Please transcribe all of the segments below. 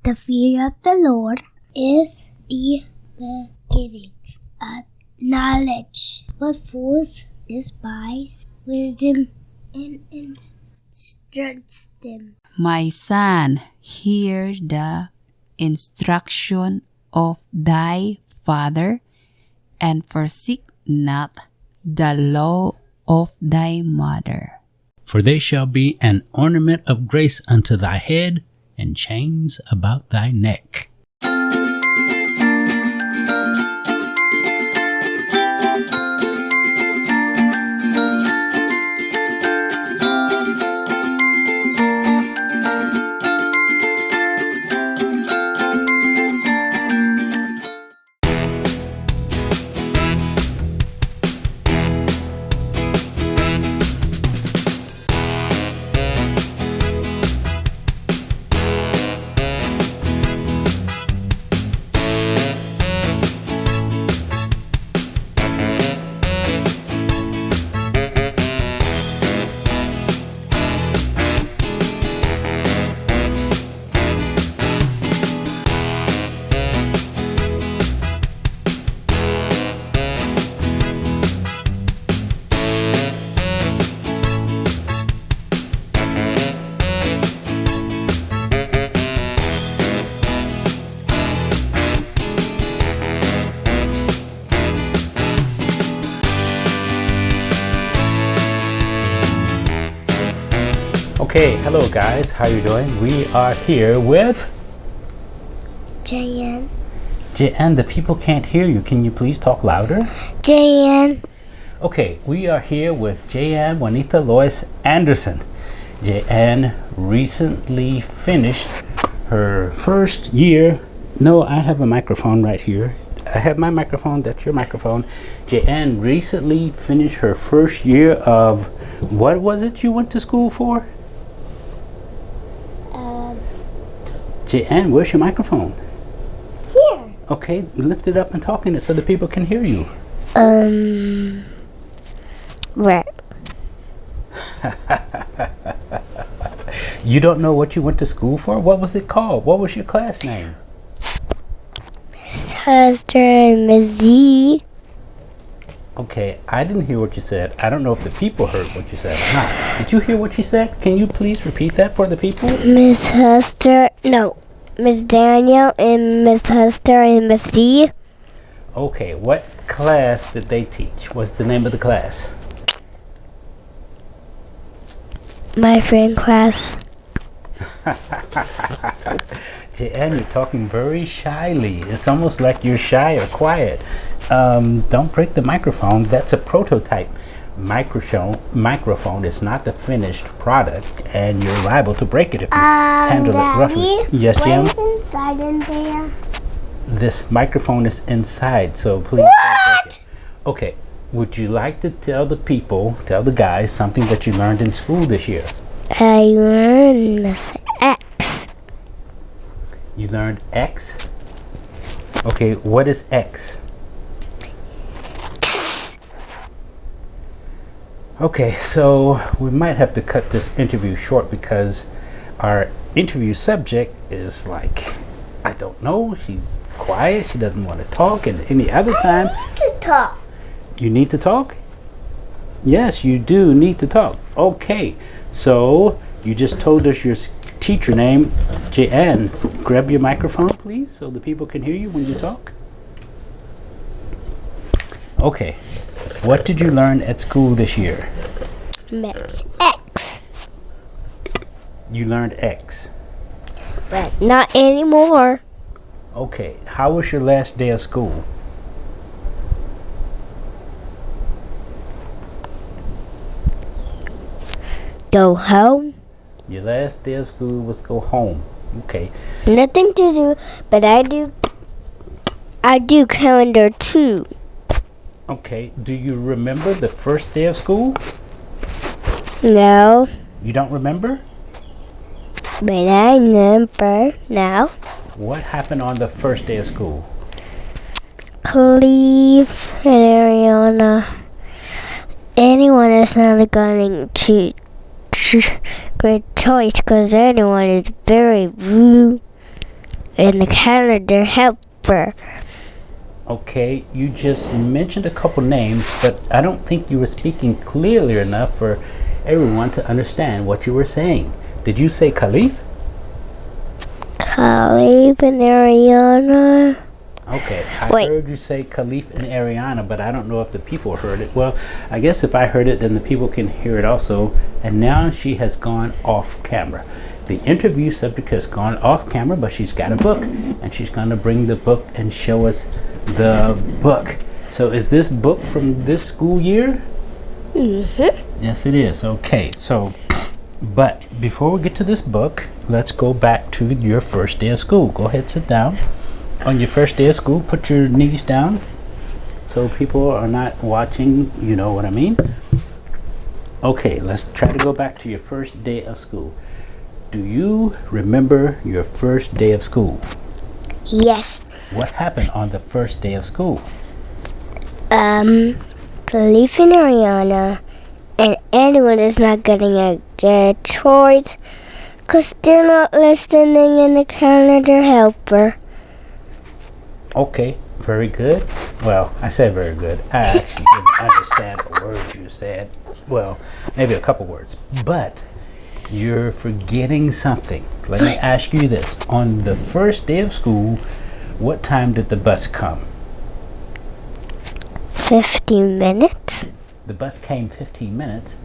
The fear of the Lord is the beginning of knowledge, but fools despise wisdom and instructs them. My son, hear the instruction of thy father, and forsake not the law of thy mother. For they shall be an ornament of grace unto thy head, and chains about thy neck. Okay, hello guys, how you doing? We are here with JayAnn. JayAnn. The people can't hear you. Can you please talk louder? JayAnn. Okay, we are here with JayAnn Juanita Lois Anderson. JayAnn recently finished her first year. No, I have a microphone right here. I have my microphone, that's your microphone. JayAnn recently finished her first year of, what was it you went to school for? JayAnn, where's your microphone? Here. Okay, lift it up and talk in it so the people can hear you. Where? You don't know what you went to school for? What was it called? What was your class name? Miss Hester and Miss Z. Okay, I didn't hear what you said. I don't know if the people heard what you said or not. Did you hear what you said? Can you please repeat that for the people? Miss Hester, no. Miss Daniel and Miss Hester and Miss Z. Okay, what class did they teach? What's the name of the class? My friend class. JayAnn, you're talking very shyly. It's almost like you're shy or quiet. Don't break the microphone. That's a prototype microphone. It's not the finished product, and you're liable to break it if you handle it roughly. Yes, Jim? What is inside in there? This microphone is inside, so please don't break it. Okay, would you like to tell the people, tell the guys, something that you learned in school this year? I learned Miss X. You learned X? Okay, what is X? Okay, so we might have to cut this interview short because our interview subject is like, I don't know, she's quiet, she doesn't want to talk, and any other time... I need to talk. You need to talk? Yes, you do need to talk. Okay, so you just told us your teacher name, JayAnn. Grab your microphone, please, so the people can hear you when you talk. Okay, what did you learn at school this year? Miss X. You learned X. But not anymore. Okay, how was your last day of school? Go home. Your last day of school was go home. Okay. Nothing to do, but I do calendar too. Okay, do you remember the first day of school? No, You don't remember? but I remember now. What happened on the first day of school? Cleve and Ariana. Anyone is not going to great choice because anyone is very rude. and the calendar helper. Okay, you just mentioned a couple names, but I don't think you were speaking clearly enough for everyone to understand what you were saying. Did you say Khalif? Khalif and Ariana. Okay, I Wait. heard you say Khalif and Ariana, but I don't know if the people heard it. Well, I guess if I heard it, then the people can hear it also. And now she has gone off camera. The interview subject has gone off camera, but she's got a book, and she's going to bring the book and show us the book. So is this book from this school year? Mm-hmm. Yes, it is. Okay, so, but before we get to this book, let's go back to your first day of school. Go ahead, sit down. On your first day of school, put your knees down so people are not watching, you know what I mean. Okay, let's try to go back to your first day of school. Do you remember your first day of school? Yes. What happened on the first day of school? Khalif and Ariana and anyone is not getting a good choice because they're not listening in the calendar helper. Okay, very good. Well, I said very good. I actually didn't understand a word you said. Well, maybe a couple words. But you're forgetting something. Let me ask you this. On the first day of school, what time did the bus come? 15 minutes. The bus came 15 minutes.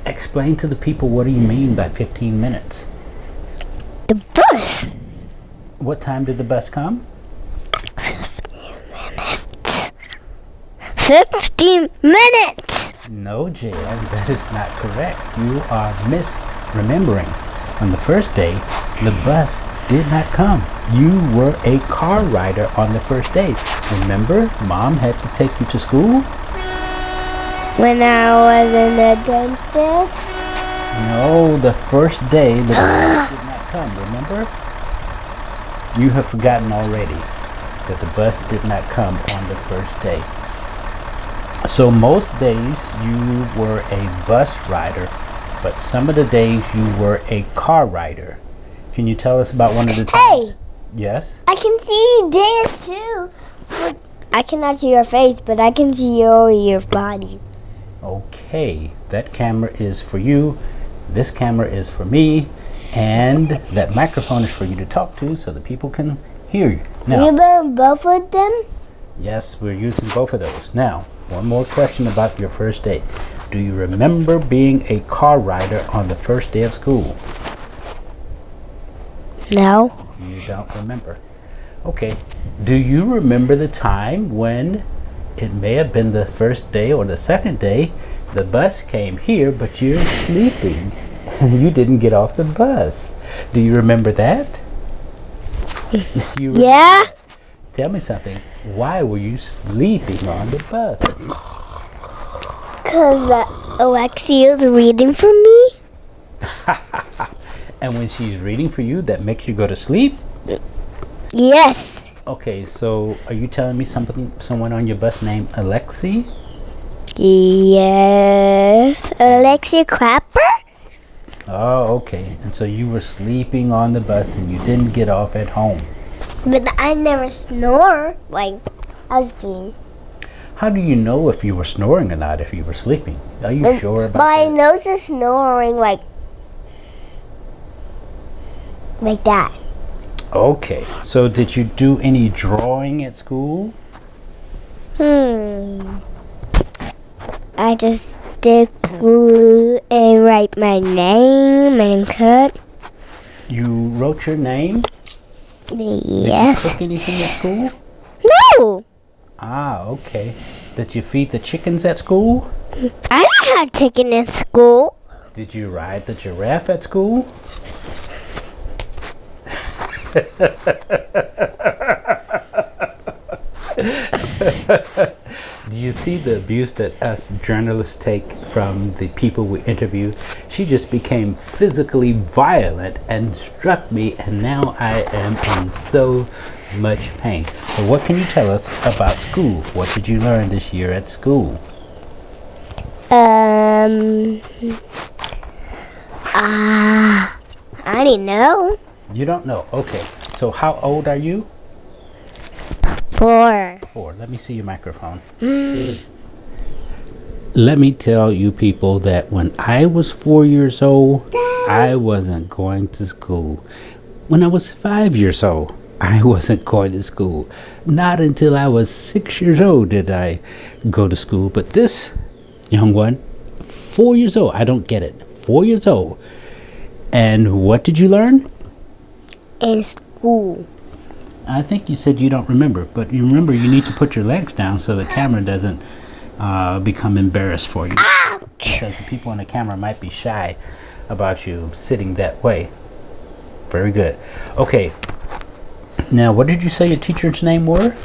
Explain to the people, what do you mean by 15 minutes? The bus. What time did the bus come? 15 minutes. No, JayAnn, that is not correct. You are misremembering. On the first day, the bus did not come. You were a car rider on the first day. Remember, Mom had to take you to school? When I was in the dentist. No, the first day, the bus did not come, remember? You have forgotten already that the bus did not come on the first day. So most days you were a bus rider, but some of the days you were a car rider. Can you tell us about one of the times? Hey, Yes? I can see you there too. But I cannot see your face, but I can see your body. Okay, that camera is for you, this camera is for me, and that microphone is for you to talk to so the people can hear you. Now, You burn both of them? yes, we're using both of those. Now, one more question about your first day. Do you remember being a car rider on the first day of school? No. You don't remember. Okay. Do you remember the time when it may have been the first day or the second day, the bus came here, but you're sleeping and you didn't get off the bus? Do you remember that? You remember Yeah? that? Tell me something. Why were you sleeping on the bus? Because Alexia is reading for me. And when she's reading for you, that makes you go to sleep? Yes. Okay, so are you telling me someone on your bus named Alexi? Yes. Alexia Clapper? Oh, okay. And so you were sleeping on the bus and you didn't get off at home. But I never snore like I was doing. How do you know if you were snoring or not if you were sleeping? Are you sure about My that? nose is snoring like that. Okay. So did you do any drawing at school? I just did glue and write my name and cut. You wrote your name? Did you Yes. cook anything at school? No. Ah, okay. Did you feed the chickens at school? I don't have chicken in school. Did you ride the giraffe at school? Do you see the abuse that us journalists take from the people we interview? She just became physically violent and struck me, and now I am in so much pain. So what can you tell us about school? What did you learn this year at school? I didn't know. You don't know. Okay. So how old are you? 4. 4. Let me see your microphone. Let me tell you people that when I was 4 years old, I wasn't going to school. When I was 5 years old, I wasn't going to school. Not until I was 6 years old did I go to school. But this young one, 4 years old, I don't get it. 4 years old. And what did you learn? In school. I think you said you don't remember, but you remember you need to put your legs down so the camera doesn't become embarrassed for you. Ouch! Because the people on the camera might be shy about you sitting that way. Very good. Okay. Now, what did you say your teacher's name were?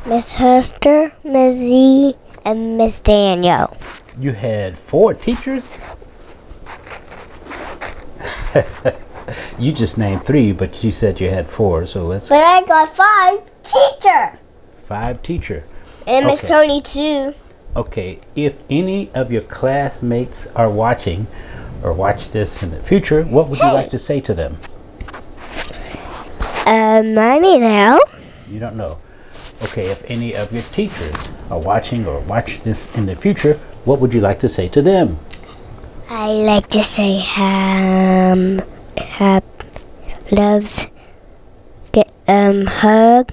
Miss Hester, Miss Z, and Miss Daniel. You had 4 teachers? You just named 3, but you said you had 4, so let's... But I got 5 teacher. 5 teacher. And Miss Okay. Tony too. Okay, if any of your classmates are watching or watch this in the future, what would you like to say to them? Money now. You don't know. Okay, if any of your teachers are watching or watch this in the future, what would you like to say to them? I like to say loves, get hug,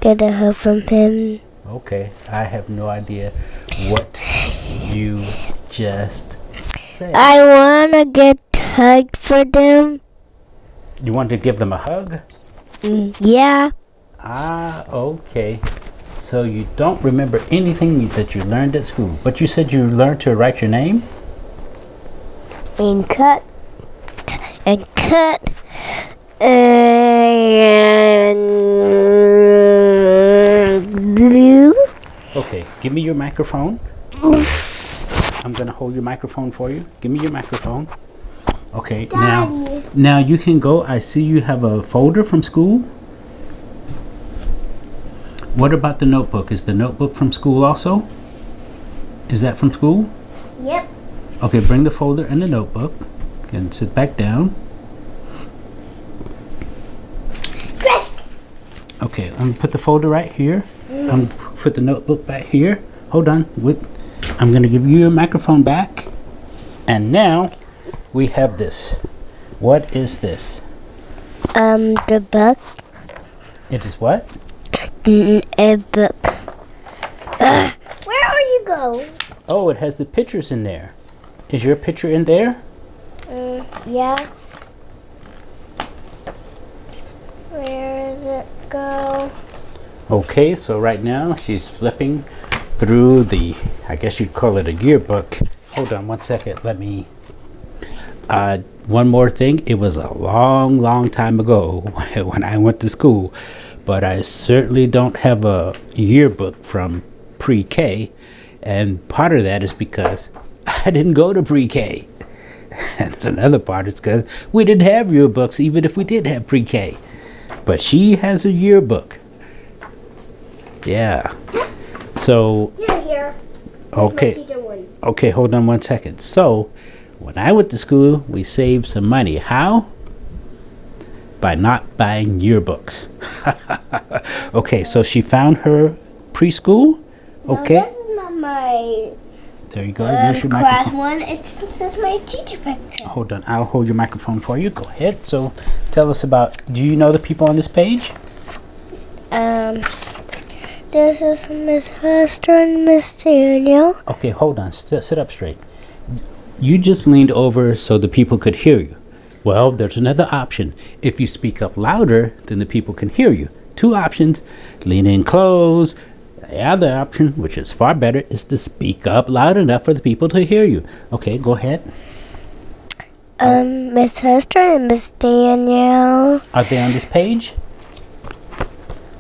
get a hug from him. Okay, I have no idea what you just said. I wanna get hugged for them. You want to give them a hug? Yeah. Ah, okay. So you don't remember anything that you learned at school, but you said you learned to write your name? And cut and glue. Okay, give me your microphone. I'm gonna hold your microphone for you. Give me your microphone. Okay, now you can go. I see you have a folder from school. What about the notebook? Is the notebook from school also? Is that from school? Yep. Okay, bring the folder and the notebook and sit back down. Chris. Okay, I'm gonna put the folder right here. I'm gonna put the notebook back here. Hold on. I'm gonna give you your microphone back. And now we have this. What is this? The book. It is what? A book. Where are you go? Oh, it has the pictures in there. Is your picture in there? Yeah. Where does it go? Okay, so right now she's flipping through the, I guess you'd call it a yearbook. Hold on one second. Let me, one more thing. It was a long, long time ago when I went to school, but I certainly don't have a yearbook from pre-K. And part of that is because I didn't go to pre-K. And another part is because we didn't have yearbooks, even if we did have pre-K. But she has a yearbook. Yeah. So, Here. okay. Okay, hold on one second. So, when I went to school, we saved some money. How? By not buying yearbooks. Okay, so she found her preschool. Okay. This is not my There you go. Here's your class microphone. one. It says my teacher picture. Hold on. I'll hold your microphone for you. Go ahead. So, tell us about, do you know the people on this page? This is Miss Hester and Miss Daniel. Okay, hold on. Sit up straight. You just leaned over so the people could hear you. Well, there's another option. If you speak up louder, then the people can hear you. 2 options. Lean in close. The other option, which is far better, is to speak up loud enough for the people to hear you. Okay, go ahead. Miss Hester and Miss Daniel. Are they on this page?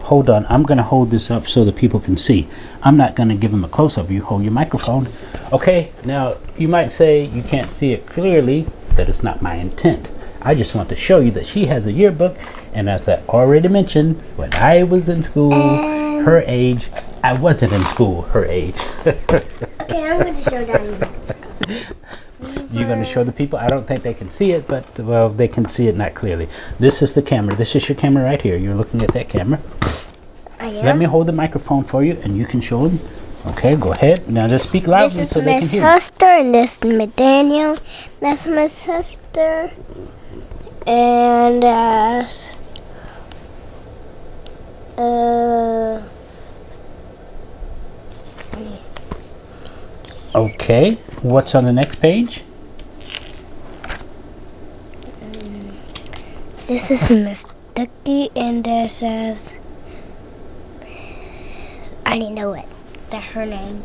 Hold on. I'm going to hold this up so the people can see. I'm not going to give them a close-up. You hold your microphone. Okay, now you might say you can't see it clearly. That is not my intent. I just want to show you that she has a yearbook. And as I already mentioned, when I was in school, her age, I wasn't in school her age. Okay, I'm going to show them. You you're going to show the people. I don't think they can see it, but, well, they can see it not clearly. This is the camera. This is your camera right here. You're looking at that camera. I am. Let me hold the microphone for you, and you can show them. Okay, go ahead. Now just speak loudly This so is they can Miss hear. Hester, and this is Miss Daniel. That's Miss Hester. And Okay, what's on the next page? this is Miss Ducky, and this says, I didn't know it. That's her name.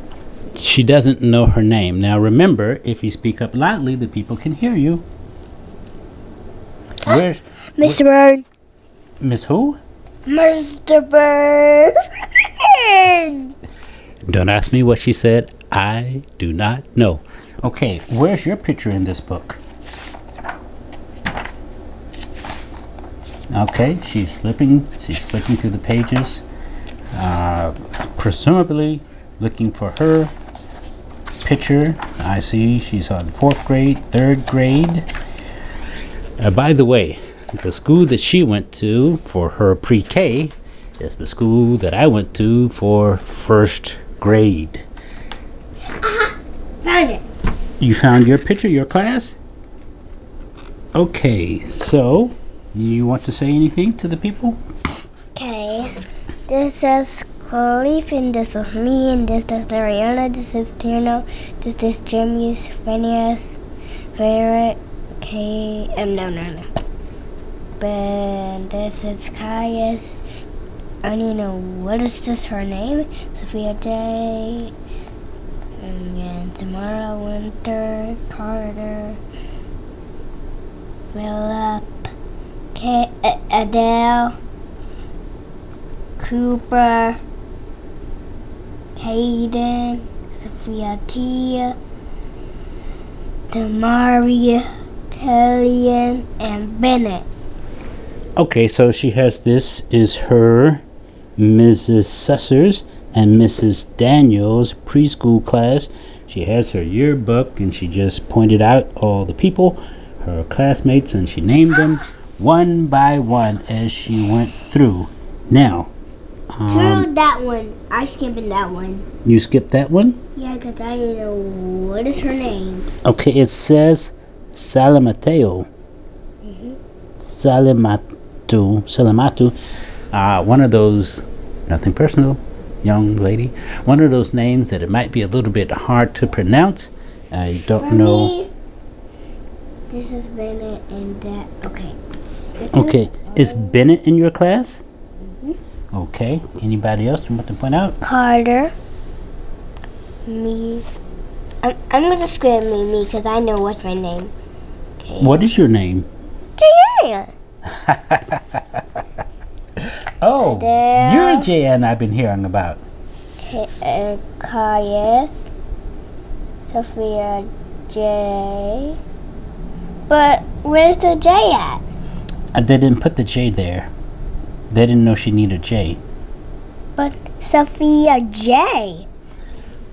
She doesn't know her name. Now remember, if you speak up loudly, the people can hear you. Where's Mr. Bird. Miss who? Mr. Bird. Don't ask me what she said. I do not know. Okay, where's your picture in this book? Okay, she's flipping through the pages, presumably looking for her picture. I see she's on 4th grade, 3rd grade. By the way, the school that she went to for her pre-K is the school that I went to for 1st grade. Found it. You found your picture, your class? Okay, so you want to say anything to the people? Okay. This is Khalif, and this is me, and this is Ariana, this is Tino, this is Jimmy's, Phineas, Barrett, no. But this is Kaya's. I don't even know what is this her name? Sophia J. And Tamara Winter, Carter, Philip, Adele, Cooper, Hayden, Sophia Tia, Tamaria, Kellyanne, and Bennett. Okay, so she has this is her Mrs. Susser's and Mrs. Daniels preschool class. She has her yearbook, and she just pointed out all the people, her classmates, and she named them one by one as she went through. Now, True, that one. I skipped that one. you skipped that one? Yeah, because I didn't know what is her name. Okay, it says Salamateo. Salamatu. One of those, nothing personal, young lady. One of those names that it might be a little bit hard to pronounce. I don't For know. me, this is Bennett and that. Okay. This Okay, is is Bennett in your class? Okay, anybody else you want to point out? Carter. Me. I'm going to script me because I know what's my name. Okay. What is your name? JayAnn. Oh, Adele. you're JayAnn I've been hearing about. Caius. Sophia J. But where's the J at? They didn't put the J there. They didn't know she needed a J. But Sophia J.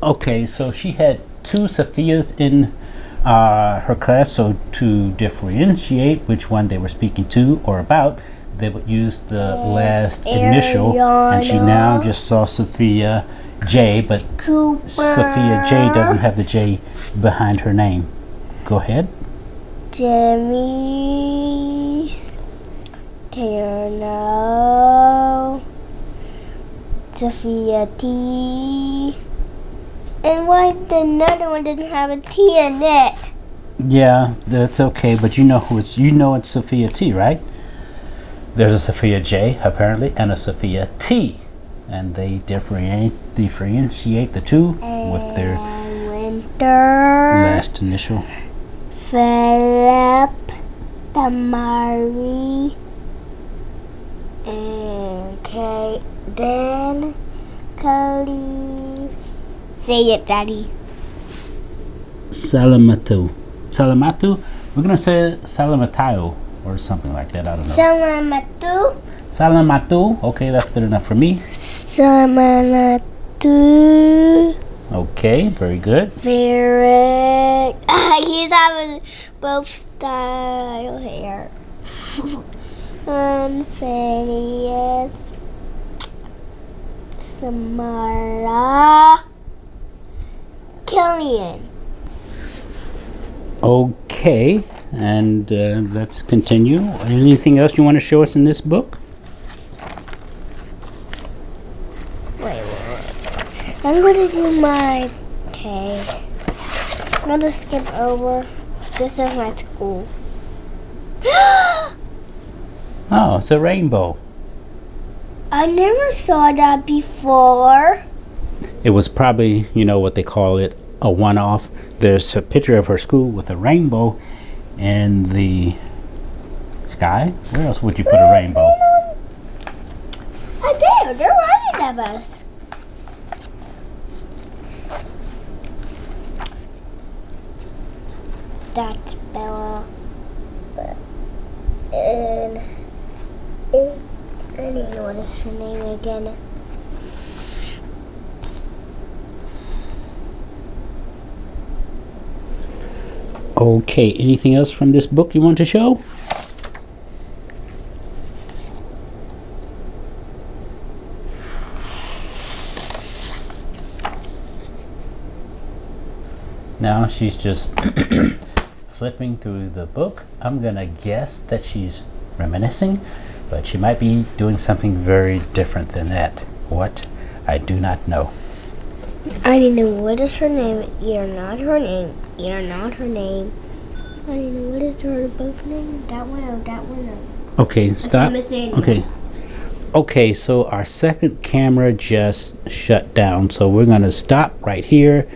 Okay, so she had 2 Sophias in her class, so to differentiate which one they were speaking to or about, they would use the last initial, and she now just saw Sophia J, but Cooper. Sophia J doesn't have the J behind her name. Go ahead. Jimmy's. Tierno. Sophia T. And why the another one didn't have a T in it? Yeah, that's okay, but you know who it's Sophia T, right? There's a Sophia J apparently and a Sophia T, and they differentiate the two with their Winter. last initial. Philip. Tamari. Okay. Then Khalif. Say it, Daddy. Salamatu. We're gonna say Salamatao or something like that. I don't know. Salamatu. Okay, that's good enough for me. Salamatu. Okay, very good. Ferret. He's having both style hair. And Phineas. Samara. Killian. Okay, and let's continue. Anything else you want to show us in this book? Wait. I'm going to do my... Okay. I'm going to skip over. This is my school. Oh, it's a rainbow. I never saw that before. It was probably, what they call it, a one-off. There's a picture of her school with a rainbow in the sky. Where else would you put a rainbow? They're running at us. That's Bella. And I didn't know what is her name again. Okay, anything else from this book you want to show? Now she's just flipping through the book. I'm gonna guess that she's reminiscing, but she might be doing something very different than that. What? I do not know. I didn't know what is her name. You're not her name. You're not her name. I didn't know what is her both name. That one or that one. Okay, stop. missing. Okay, so our second camera just shut down, so we're gonna stop right here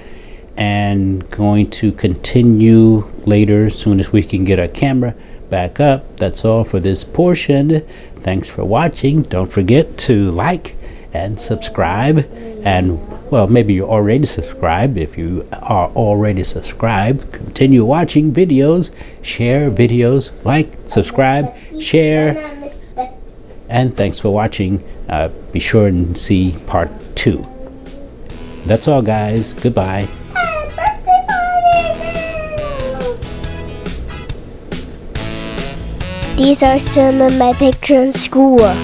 and going to continue later as soon as we can get our camera back up. That's all for this portion. Thanks for watching. Don't forget to like and subscribe, and well, maybe you're already subscribed. If you are already subscribed, continue watching videos, share videos, like, subscribe, share, and thanks for watching. Be sure and see part 2. That's all, guys. Goodbye. These are some of my pictures in school.